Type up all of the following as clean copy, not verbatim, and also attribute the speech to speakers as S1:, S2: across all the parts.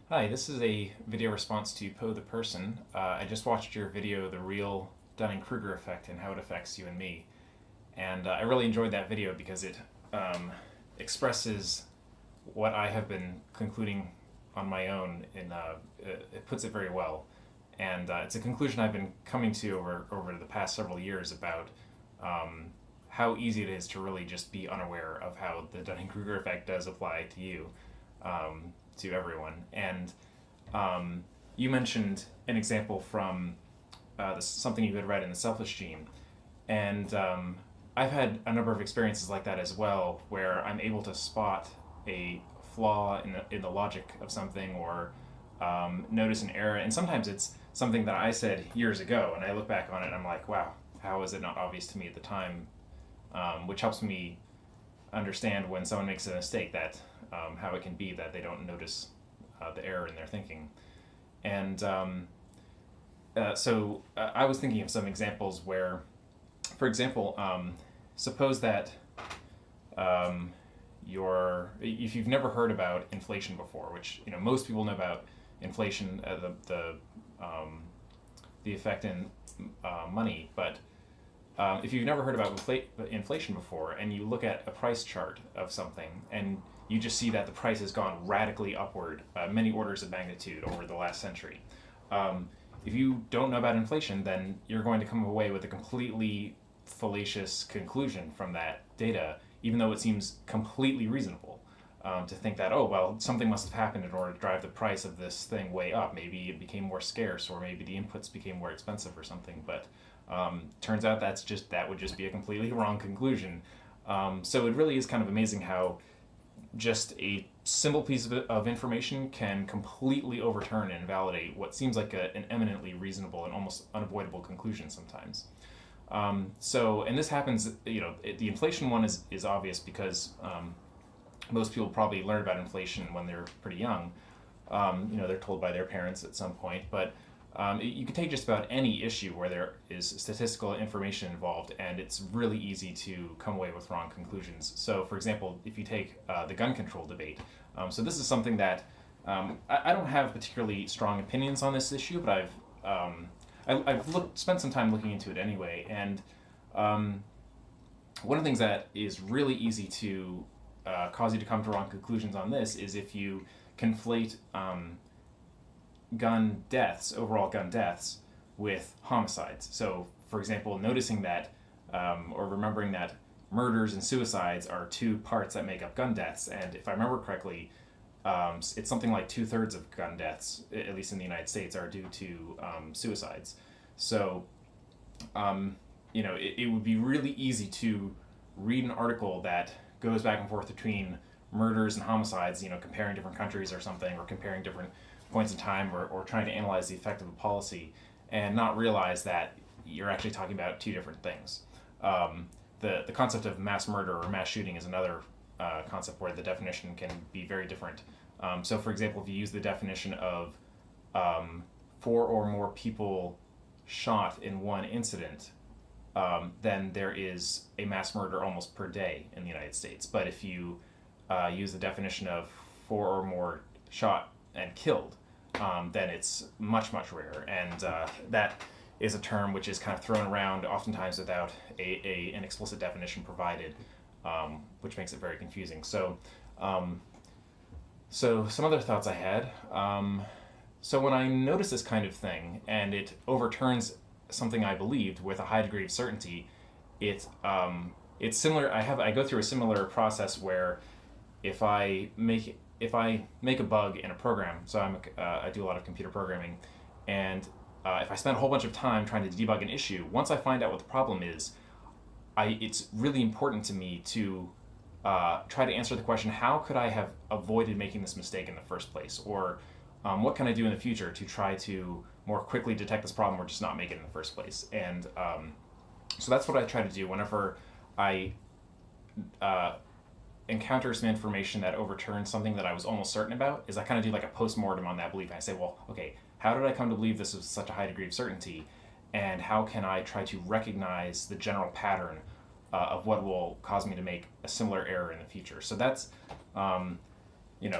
S1: Hi, this is a video response to Poe the Person. I just watched your video, The Real Dunning-Kruger Effect and How It Affects You and Me. And I really enjoyed that video because it expresses what I have been concluding on my own. It puts it very well. And it's a conclusion I've been coming to over the past several years about how easy it is to really just be unaware of how the Dunning-Kruger effect does apply to you. To everyone. And you mentioned an example from something you had read in The Selfish Gene. And I've had a number of experiences like that as well, where I'm able to spot a flaw in the logic of something or notice an error. And sometimes it's something that I said years ago, and I look back on it and I'm like, wow, how was it not obvious to me at the time? Which helps me understand when someone makes a mistake that how it can be that they don't notice the error in their thinking. And I was thinking of some examples where, for example, suppose that if you've never heard about inflation before, which most people know about inflation, the effect in money, but if you've never heard about inflation before and you look at a price chart of something and you just see that the price has gone radically upward, many orders of magnitude over the last century. If you don't know about inflation, then you're going to come away with a completely fallacious conclusion from that data, even though it seems completely reasonable to think that, oh, well, something must have happened in order to drive the price of this thing way up. Maybe it became more scarce, or maybe the inputs became more expensive or something. But turns out that would just be a completely wrong conclusion. So it really is kind of amazing how just a simple piece of information can completely overturn and invalidate what seems like an eminently reasonable and almost unavoidable conclusion sometimes. And this happens, the inflation one is obvious because most people probably learn about inflation when they're pretty young. They're told by their parents at some point, but you can take just about any issue where there is statistical information involved, and it's really easy to come away with wrong conclusions. So, for example, if you take the gun control debate, so this is something that I don't have particularly strong opinions on this issue, but I've spent some time looking into it anyway, and one of the things that is really easy to cause you to come to wrong conclusions on this is if you conflate overall gun deaths, with homicides. So, for example, noticing that or remembering that murders and suicides are two parts that make up gun deaths, and if I remember correctly, it's something like 2/3 of gun deaths, at least in the United States, are due to suicides. So, it would be really easy to read an article that goes back and forth between murders and homicides, comparing different countries or something, or comparing different points in time, or trying to analyze the effect of a policy, and not realize that you're actually talking about two different things. The concept of mass murder or mass shooting is another concept where the definition can be very different. So, for example, if you use the definition of 4 or more people shot in one incident, then there is a mass murder almost per day in the United States. But if you use the definition of 4 or more shot and killed, then it's much, much rarer. And that is a term which is kind of thrown around oftentimes without an explicit definition provided, which makes it very confusing. So some other thoughts I had. So when I notice this kind of thing and it overturns something I believed with a high degree of certainty, it's similar. I go through a similar process where if I make a bug in a program, so I do a lot of computer programming, and if I spend a whole bunch of time trying to debug an issue, once I find out what the problem is, it's really important to me to try to answer the question, how could I have avoided making this mistake in the first place? Or what can I do in the future to try to more quickly detect this problem or just not make it in the first place? And so that's what I try to do whenever I encounter some information that overturns something that I was almost certain about, is I kind of do like a post-mortem on that belief. And I say, well, okay, how did I come to believe this with such a high degree of certainty? And how can I try to recognize the general pattern of what will cause me to make a similar error in the future? So that's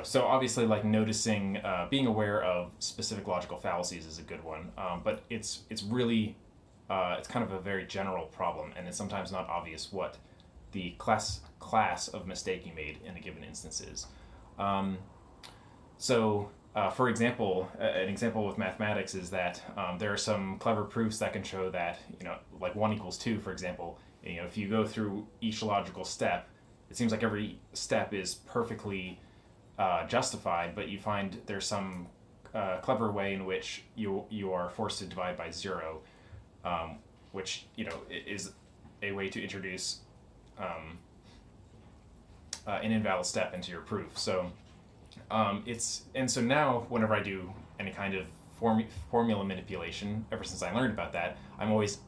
S1: So obviously, like noticing, being aware of specific logical fallacies is a good one, but it's really it's kind of a very general problem, and it's sometimes not obvious what the class of mistake you made in a given instance is. Um, for example, an example with mathematics is that there are some clever proofs that can show that, like 1 = 2, for example. If you go through each logical step, it seems like every step is perfectly justified, but you find there's some clever way in which you are forced to divide by 0, which is a way to introduce an invalid step into your proof. So now whenever I do any kind of formula manipulation, ever since I learned about that, I'm always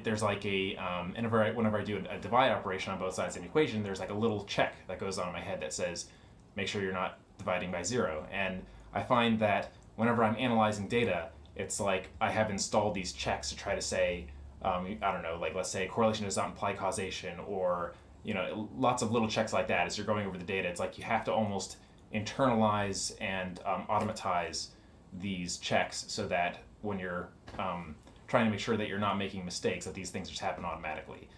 S1: there's like a whenever I do a divide operation on both sides of an equation, there's like a little check that goes on in my head that says, make sure you're not dividing by 0. And I find that whenever I'm analyzing data, it's like I have installed these checks to try to say, I don't know, like let's say correlation does not imply causation, or lots of little checks like that as you're going over the data. It's like you have to almost internalize and automatize these checks so that when you're trying to make sure that you're not making mistakes, that these things just happen automatically.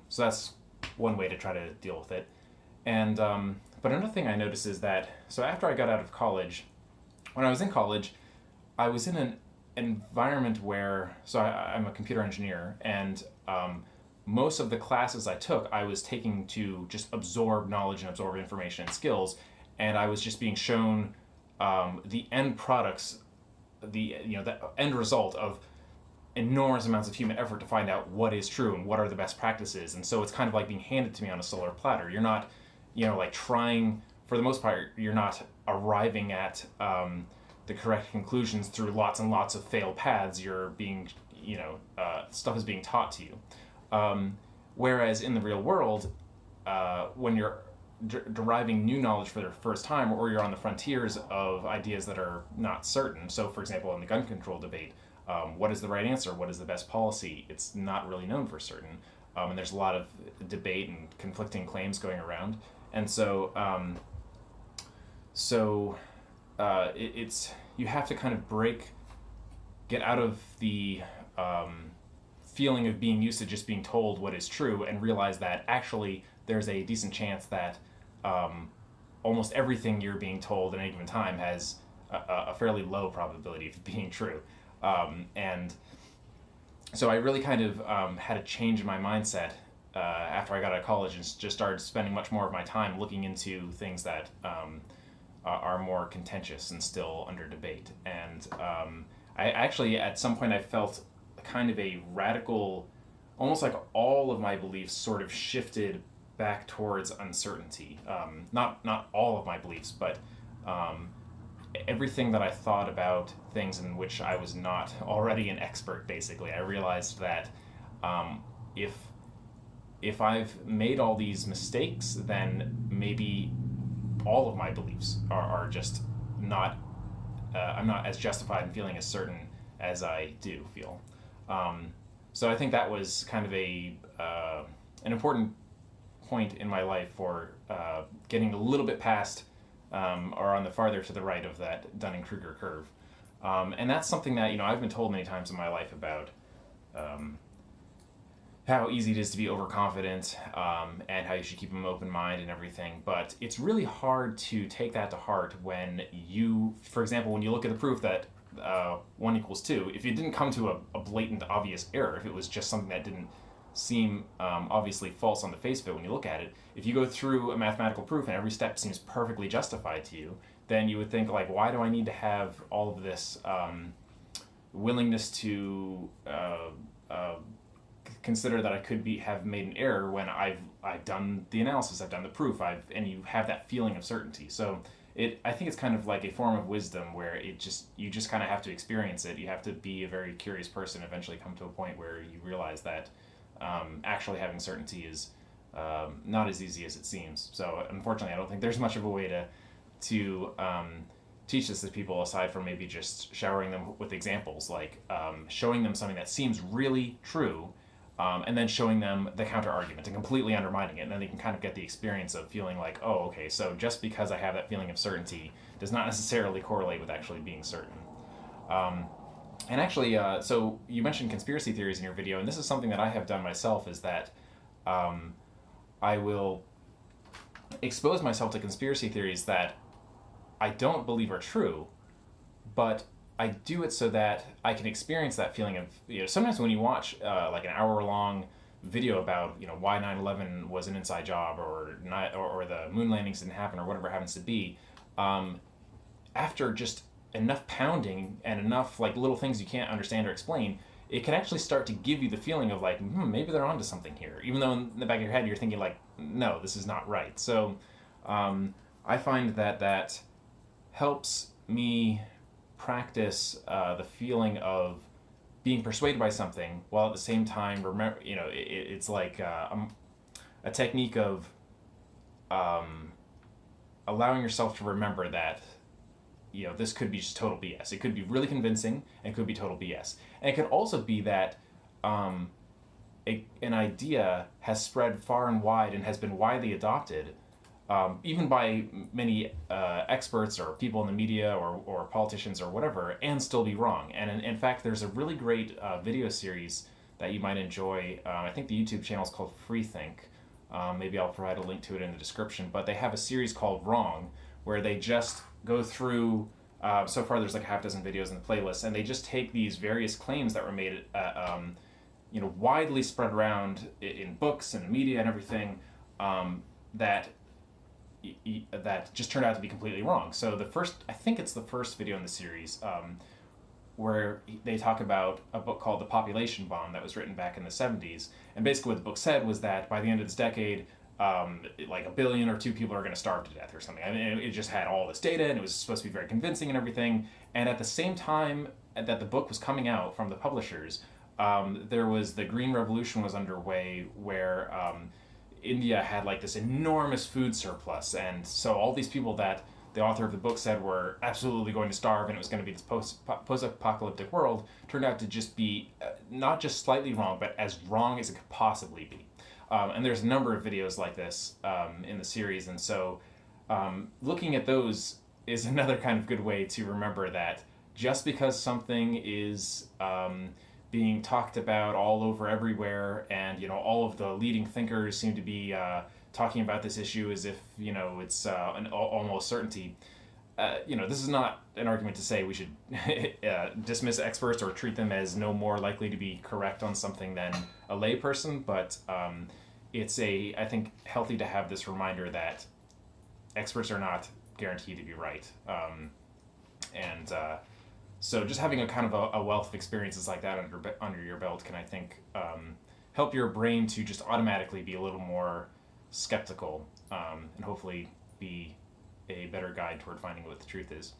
S1: So that's one way to try to deal with it. And but another thing I noticed is that, so after I got out of college, when I was in college, I was in an environment where, so I'm a computer engineer, and most of the classes I took, I was taking to just absorb knowledge and absorb information and skills, and I was just being shown the end products, the end result of enormous amounts of human effort to find out what is true and what are the best practices. And so it's kind of like being handed to me on a silver platter. You're not, like trying, for the most part, you're not arriving at the correct conclusions through lots and lots of failed paths. You're being, stuff is being taught to you. Whereas in the real world, when you're deriving new knowledge for the first time, or you're on the frontiers of ideas that are not certain. So, for example, in the gun control debate, what is the right answer? What is the best policy? It's not really known for certain. And there's a lot of debate and conflicting claims going around. And so, it's you have to kind of get out of the feeling of being used to just being told what is true, and realize that actually there's a decent chance that almost everything you're being told at any given time has a fairly low probability of being true. And so I really kind of had a change in my mindset after I got out of college, and just started spending much more of my time looking into things that are more contentious and still under debate. And I actually, at some point, I felt kind of a radical, almost like all of my beliefs sort of shifted back towards uncertainty. Not all of my beliefs, but everything that I thought about things in which I was not already an expert, basically. I realized that if I've made all these mistakes, then maybe all of my beliefs are just not, I'm not as justified in feeling as certain as I do feel. So I think that was kind of an important point in my life for getting a little bit past or on the farther to the right of that Dunning-Kruger curve. And that's something that, I've been told many times in my life about how easy it is to be overconfident, and how you should keep an open mind and everything. But it's really hard to take that to heart when you, for example, when you look at the proof that 1 = 2, if it didn't come to a blatant, obvious error, if it was just something that didn't seem obviously false on the face of it when you look at it, if you go through a mathematical proof and every step seems perfectly justified to you, then you would think, like, why do I need to have all of this willingness to consider that I could have made an error when I've done the analysis, I've done the proof, and you have that feeling of certainty. So I think it's kind of like a form of wisdom where you just kind of have to experience it. You have to be a very curious person, eventually come to a point where you realize that actually having certainty is not as easy as it seems. So unfortunately, I don't think there's much of a way to teach this to people aside from maybe just showering them with examples, like showing them something that seems really true, and then showing them the counter argument and completely undermining it, and then they can kind of get the experience of feeling like, oh, okay, so just because I have that feeling of certainty does not necessarily correlate with actually being certain. Um, and actually, so you mentioned conspiracy theories in your video, and this is something that I have done myself, is that um, I will expose myself to conspiracy theories that I don't believe are true, but I do it so that I can experience that feeling of, sometimes when you watch like an hour-long video about, why 9/11 was an inside job, or not, or the moon landings didn't happen, or whatever it happens to be, after just enough pounding and enough like little things you can't understand or explain, it can actually start to give you the feeling of like, maybe they're onto something here, even though in the back of your head you're thinking like, no, this is not right. So I find that helps me practice the feeling of being persuaded by something, while at the same time remember, it's like a technique of allowing yourself to remember that this could be just total BS. It could be really convincing, and it could be total BS. And it could also be that an idea has spread far and wide and has been widely adopted, even by many experts or people in the media or politicians or whatever, and still be wrong. And in fact, there's a really great video series that you might enjoy. I think the YouTube channel is called Freethink. Maybe I'll provide a link to it in the description. But they have a series called Wrong, where they just go through, so far there's like a half dozen videos in the playlist, and they just take these various claims that were made, widely spread around in books and the media and everything, that just turned out to be completely wrong. So I think it's the first video in the series, where they talk about a book called The Population Bomb that was written back in the 70s. And basically what the book said was that by the end of this decade, like 1 billion or 2 people are going to starve to death or something. I mean, it just had all this data, and it was supposed to be very convincing and everything. And at the same time that the book was coming out from the publishers, there was the Green Revolution was underway, where India had like this enormous food surplus, and so all these people that the author of the book said were absolutely going to starve, and it was going to be this post-apocalyptic world, turned out to just be not just slightly wrong, but as wrong as it could possibly be. And there's a number of videos like this in the series, and so looking at those is another kind of good way to remember that just because something is being talked about all over everywhere, and all of the leading thinkers seem to be talking about this issue as if it's an almost certainty. This is not an argument to say we should dismiss experts or treat them as no more likely to be correct on something than a layperson, but it's I think healthy to have this reminder that experts are not guaranteed to be right, so just having a kind of a wealth of experiences like that under your belt can, I think, help your brain to just automatically be a little more skeptical, and hopefully be a better guide toward finding what the truth is.